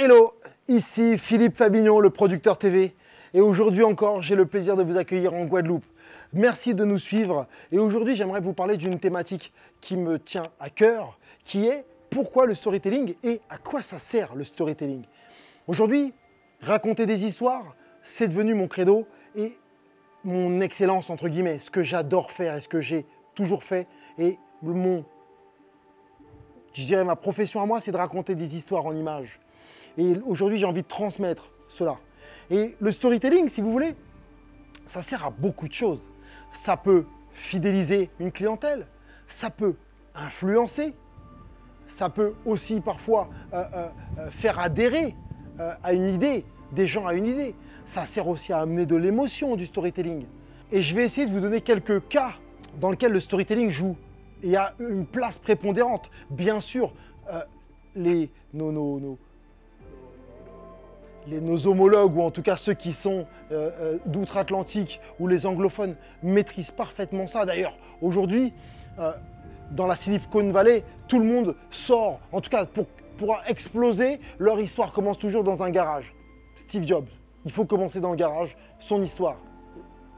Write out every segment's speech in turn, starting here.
Hello, ici Philippe Fabignon, le producteur TV. Et aujourd'hui encore, j'ai le plaisir de vous accueillir en Guadeloupe. Merci de nous suivre. Et aujourd'hui, j'aimerais vous parler d'une thématique qui me tient à cœur, qui est pourquoi le storytelling et à quoi ça sert le storytelling. Aujourd'hui, raconter des histoires, c'est devenu mon credo et mon excellence, entre guillemets, ce que j'adore faire et ce que j'ai toujours fait. Et je dirais ma profession à moi, c'est de raconter des histoires en images. Et aujourd'hui, j'ai envie de transmettre cela. Et le storytelling, si vous voulez, ça sert à beaucoup de choses. Ça peut fidéliser une clientèle, ça peut influencer, ça peut aussi parfois faire adhérer à une idée, des gens à une idée. Ça sert aussi à amener de l'émotion du storytelling. Et je vais essayer de vous donner quelques cas dans lesquels le storytelling joue et a une place prépondérante. Bien sûr, nos homologues, ou en tout cas ceux qui sont d'outre-Atlantique ou les anglophones, maîtrisent parfaitement ça. D'ailleurs, aujourd'hui, dans la Silicon Valley, tout le monde sort, en tout cas pour exploser, leur histoire commence toujours dans un garage. Steve Jobs, il faut commencer dans le garage, son histoire.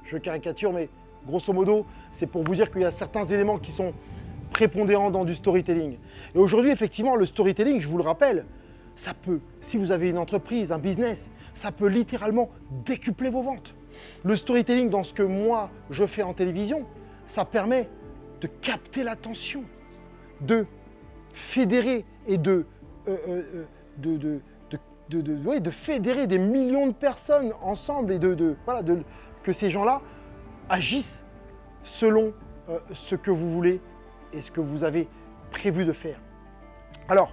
Je caricature, mais grosso modo, c'est pour vous dire qu'il y a certains éléments qui sont prépondérants dans du storytelling. Et aujourd'hui, effectivement, le storytelling, je vous le rappelle, ça peut, si vous avez une entreprise, un business, ça peut littéralement décupler vos ventes. Le storytelling, dans ce que moi, je fais en télévision, ça permet de capter l'attention, de fédérer et de fédérer des millions de personnes ensemble et que ces gens-là agissent selon ce que vous voulez et ce que vous avez prévu de faire. Alors,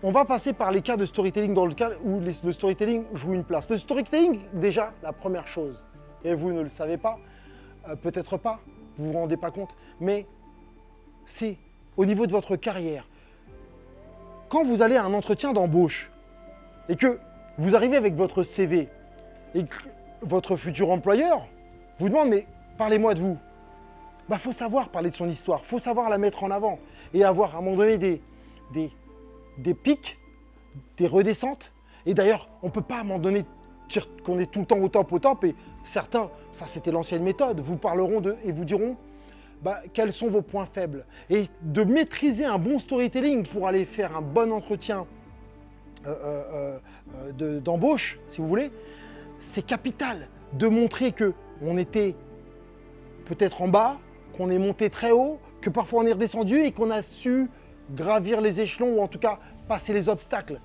on va passer par les cas de storytelling dans le cas où le storytelling joue une place. Le storytelling, déjà, la première chose, et vous ne le savez pas, peut-être pas, vous ne vous rendez pas compte, mais c'est au niveau de votre carrière. Quand vous allez à un entretien d'embauche et que vous arrivez avec votre CV et que votre futur employeur vous demande « mais parlez-moi de vous ». Bah, faut savoir parler de son histoire, il faut savoir la mettre en avant et avoir à un moment donné des pics, des redescentes. Et d'ailleurs, on ne peut pas à un moment donné dire qu'on est tout le temps au top. Et certains, ça c'était l'ancienne méthode, vous parleront et vous diront quels sont vos points faibles. Et de maîtriser un bon storytelling pour aller faire un bon entretien d'embauche, si vous voulez, c'est capital de montrer qu'on était peut-être en bas, qu'on est monté très haut, que parfois on est redescendu et qu'on a su gravir les échelons ou en tout cas passer les obstacles.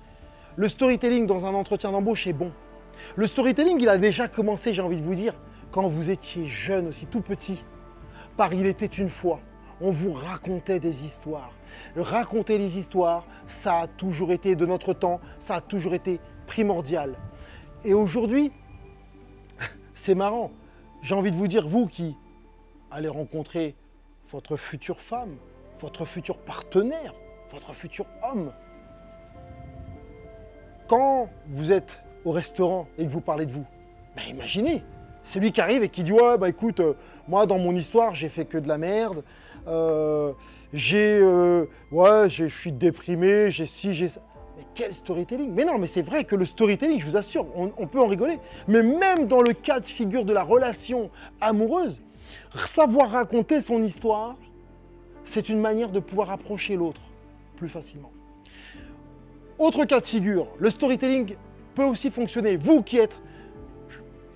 Le storytelling dans un entretien d'embauche est bon. Le storytelling, il a déjà commencé, j'ai envie de vous dire, quand vous étiez jeune aussi, tout petit. Par Il était une fois, on vous racontait des histoires. Raconter les histoires, ça a toujours été de notre temps, ça a toujours été primordial. Et aujourd'hui, c'est marrant, j'ai envie de vous dire, vous qui allez rencontrer votre future femme, votre futur partenaire, votre futur homme. Quand vous êtes au restaurant et que vous parlez de vous, imaginez, c'est lui qui arrive et qui dit « ouais, écoute, moi dans mon histoire, j'ai fait que de la merde, je suis déprimé, j'ai ci, j'ai ça. » Mais quel storytelling! Mais non, mais c'est vrai que le storytelling, je vous assure, on peut en rigoler. Mais même dans le cas de figure de la relation amoureuse, savoir raconter son histoire, c'est une manière de pouvoir approcher l'autre plus facilement. Autre cas de figure, le storytelling peut aussi fonctionner. Vous qui êtes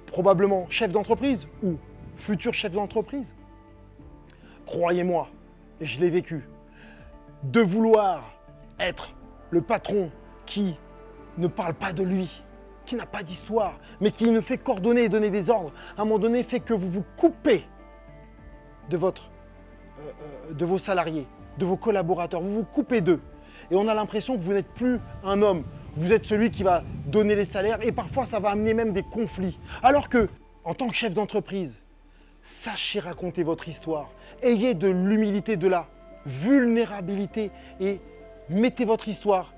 probablement chef d'entreprise ou futur chef d'entreprise, croyez-moi, et je l'ai vécu, de vouloir être le patron qui ne parle pas de lui, qui n'a pas d'histoire, mais qui ne fait qu'ordonner et donner des ordres, à un moment donné fait que vous vous coupez de vos salariés, de vos collaborateurs, vous vous coupez d'eux. Et on a l'impression que vous n'êtes plus un homme, vous êtes celui qui va donner les salaires et parfois ça va amener même des conflits. Alors que, en tant que chef d'entreprise, sachez raconter votre histoire, ayez de l'humilité, de la vulnérabilité et mettez votre histoire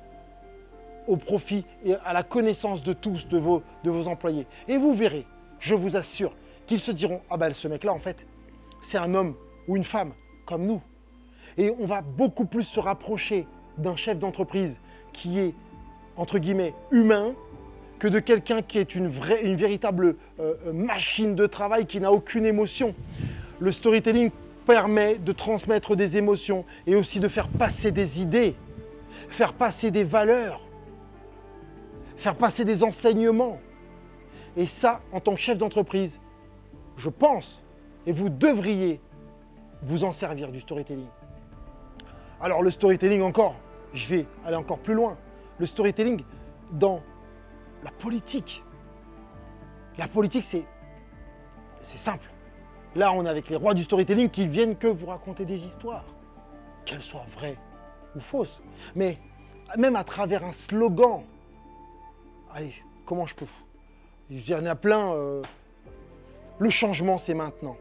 au profit et à la connaissance de tous, de vos employés. Et vous verrez, je vous assure, qu'ils se diront « ah ce mec-là, en fait, c'est un homme ou une femme comme nous. » Et on va beaucoup plus se rapprocher d'un chef d'entreprise qui est entre guillemets, humain que de quelqu'un qui est une véritable machine de travail qui n'a aucune émotion. Le storytelling permet de transmettre des émotions et aussi de faire passer des idées, faire passer des valeurs, faire passer des enseignements. Et ça, en tant que chef d'entreprise, je pense, et vous devriez vous en servir du storytelling. Alors le storytelling encore, je vais aller encore plus loin. Le storytelling dans la politique. La politique, c'est simple. Là, on est avec les rois du storytelling qui viennent que vous raconter des histoires, qu'elles soient vraies ou fausses. Mais même à travers un slogan, allez, comment je peux? Il y en a plein. Le changement, c'est maintenant.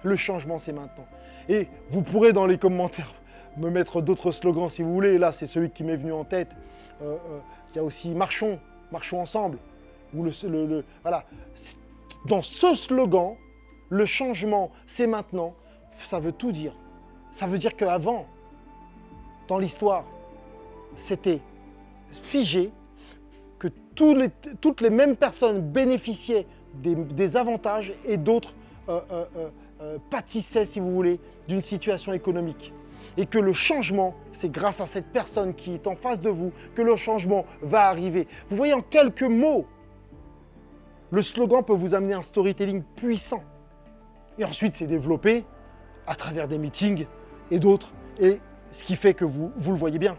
Le changement, c'est maintenant. Et vous pourrez dans les commentaires me mettre d'autres slogans si vous voulez. Là, c'est celui qui m'est venu en tête. Il y a aussi marchons ensemble. Ou voilà. Dans ce slogan, le changement, c'est maintenant. Ça veut tout dire. Ça veut dire qu'avant, dans l'histoire, c'était figé, que toutes les mêmes personnes bénéficiaient des avantages et d'autres pâtissaient, si vous voulez, d'une situation économique. Et que le changement, c'est grâce à cette personne qui est en face de vous que le changement va arriver. Vous voyez, en quelques mots, le slogan peut vous amener un storytelling puissant. Et ensuite, c'est développé à travers des meetings et d'autres. Et ce qui fait que vous le voyez bien,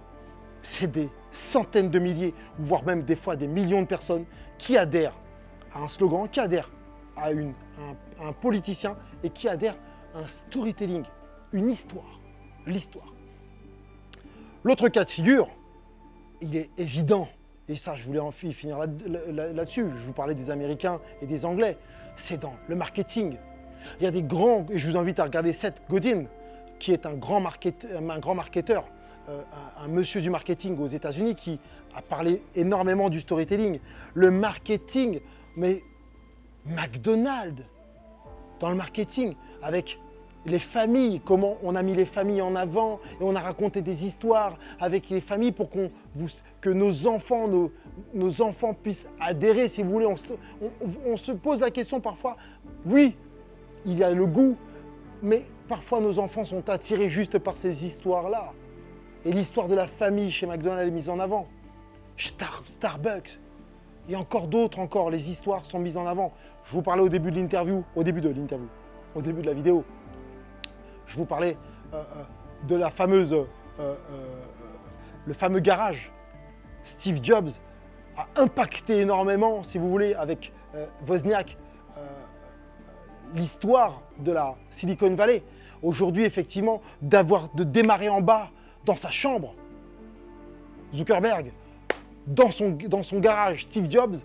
c'est des centaines de milliers, voire même des fois des millions de personnes qui adhèrent à un slogan, qui adhèrent à un politicien et qui adhèrent à un storytelling, une histoire, l'histoire. L'autre cas de figure, il est évident, et ça je voulais en finir là-dessus, je vous parlais des Américains et des Anglais, c'est dans le marketing. Il y a des grands, et je vous invite à regarder Seth Godin, qui est un grand marketeur, un monsieur du marketing aux États-Unis qui a parlé énormément du storytelling. Le marketing, mais McDonald's, dans le marketing, avec les familles, comment on a mis les familles en avant et on a raconté des histoires avec les familles pour que nos enfants puissent adhérer, si vous voulez. On se pose la question parfois, oui, il y a le goût, mais parfois nos enfants sont attirés juste par ces histoires-là. Et l'histoire de la famille chez McDonald's est mise en avant. Starbucks, et encore d'autres encore, les histoires sont mises en avant. Je vous parlais au début de la vidéo. Je vous parlais de la fameuse, le fameux garage. Steve Jobs a impacté énormément, si vous voulez, avec Wozniak, l'histoire de la Silicon Valley. Aujourd'hui, effectivement, de démarrer en bas dans sa chambre, Zuckerberg, dans son garage, Steve Jobs,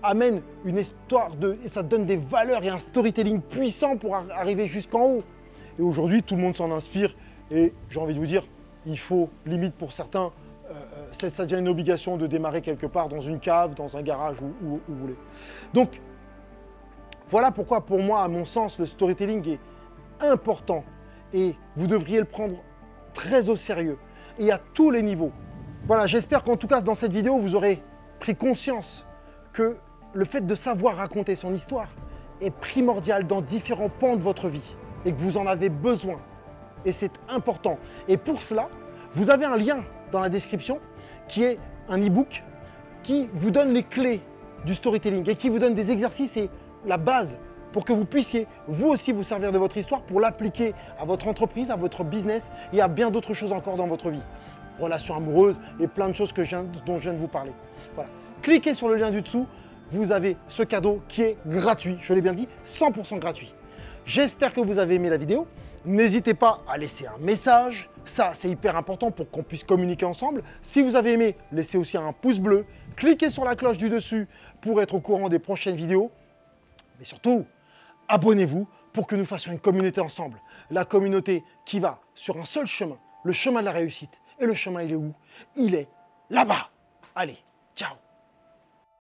amène une histoire et ça donne des valeurs et un storytelling puissant pour arriver jusqu'en haut. Et aujourd'hui, tout le monde s'en inspire et j'ai envie de vous dire, il faut, limite pour certains, ça devient une obligation de démarrer quelque part dans une cave, dans un garage, où vous voulez. Donc, voilà pourquoi, pour moi, à mon sens, le storytelling est important et vous devriez le prendre très au sérieux et à tous les niveaux. Voilà, j'espère qu'en tout cas, dans cette vidéo, vous aurez pris conscience que le fait de savoir raconter son histoire est primordial dans différents pans de votre vie et que vous en avez besoin. Et c'est important. Et pour cela, vous avez un lien dans la description qui est un e-book qui vous donne les clés du storytelling et qui vous donne des exercices et la base pour que vous puissiez vous aussi vous servir de votre histoire pour l'appliquer à votre entreprise, à votre business et à bien d'autres choses encore dans votre vie. Relations amoureuses et plein de choses dont je viens de vous parler. Voilà. Cliquez sur le lien du dessous, vous avez ce cadeau qui est gratuit, je l'ai bien dit, 100% gratuit. J'espère que vous avez aimé la vidéo. N'hésitez pas à laisser un message, ça c'est hyper important pour qu'on puisse communiquer ensemble. Si vous avez aimé, laissez aussi un pouce bleu, cliquez sur la cloche du dessus pour être au courant des prochaines vidéos. Mais surtout, abonnez-vous pour que nous fassions une communauté ensemble. La communauté qui va sur un seul chemin, le chemin de la réussite. Et le chemin, il est où? Il est là-bas. Allez, ciao!